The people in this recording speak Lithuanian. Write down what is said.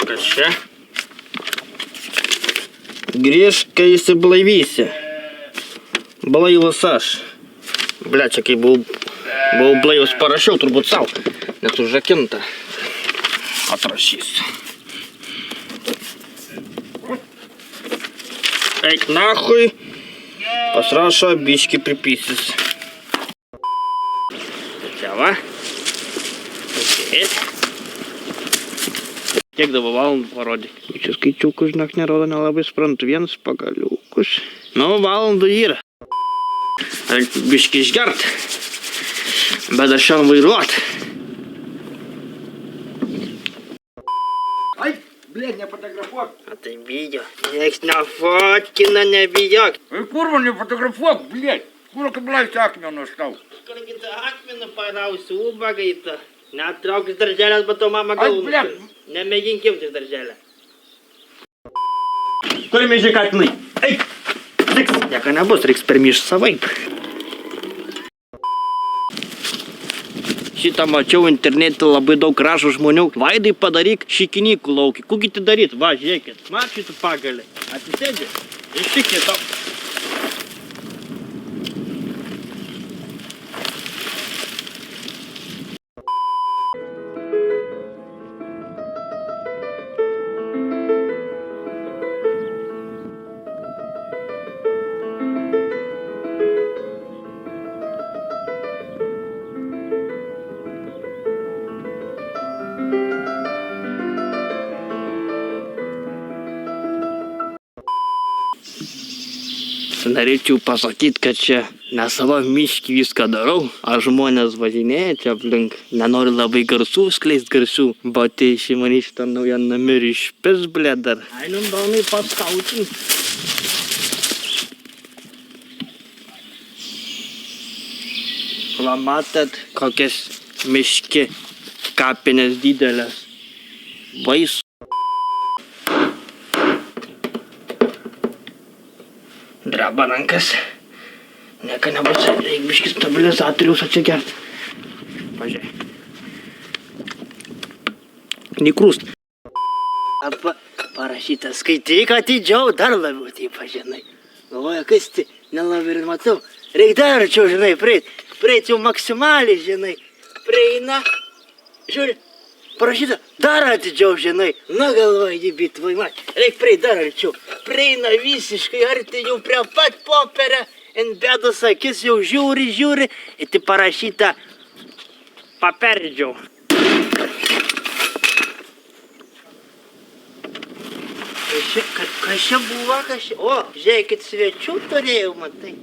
Kas čia? Grįžk, kai įsiblaivysi. Blaivas aš. Ble, čia kai buvau blaivas, parašiau turbūt savo, net užrakinta. Atrašysiu. Eik nahui, pasrašo, biški pripysis. Čia va. Kiek dabar valandų parodė? Čia skaičiukų, žinok, nerodo, nelabai suprantu. Vienas pagaliukus. Nu, valandų yra. Reikia biški išgert. Bet aš šiandien vairuot. Ai, blėd, nefotografuok. A tai bijo. Nieks nefotkina, nebijok. Ai, kurva, nefotografuok, blėd. Kur kablaisi akmenų aš tau? Kurgi tą akmenų parausi, ubagai tą. Netrauk iš darželės, bet to mama galų. Ai, blėd. Nemėginkim iš darželę. Turime žiūrėkatinai. Eik. Tiks. Nieko nebus, reiks permiš savaip. Šitą mačiau internete labai daug rašo žmonių. Vaidai padaryk šikinykų laukį. Kukį tai daryt? Va, žiūrėkit. Mat šitą pagalį. Atsisėdži. Iššikit to. Norėčiau pasakyti, kad čia ne savo miškį viską darau, a žmonės važinėja čia aplink. Nenori labai garsų skleist garsių, bet iš mane šitą naują namirį išpis, ble, dar. Einam donai paskautin. Va, matot, kokias miški kapinės didelės. Baisu. Dreba rankas. Nieko nebus, reikia biškis stabilizatoriaus atsigert. Pažiūrėk. Nikrūst. Parašyta, skaityk atidžiau, dar labiau, tai pažinai. Galvoja, kas tai, nelabai ir matau. Reikia dar arčiau, žinai, prieit jau maksimaliai, žinai. Prieina, žiūri, parašyta, dar atidžiau, žinai. Na, galvoja, jį tvoj, man, reikia prieit dar arčiau. Prieina visiškai arti, jau prie pat popierio, ant bėdos akis jau žiūri, ir tai parašyta, paperdžiau. Kas čia buvo, o, žiūrėkit, svečių turėjau, matai.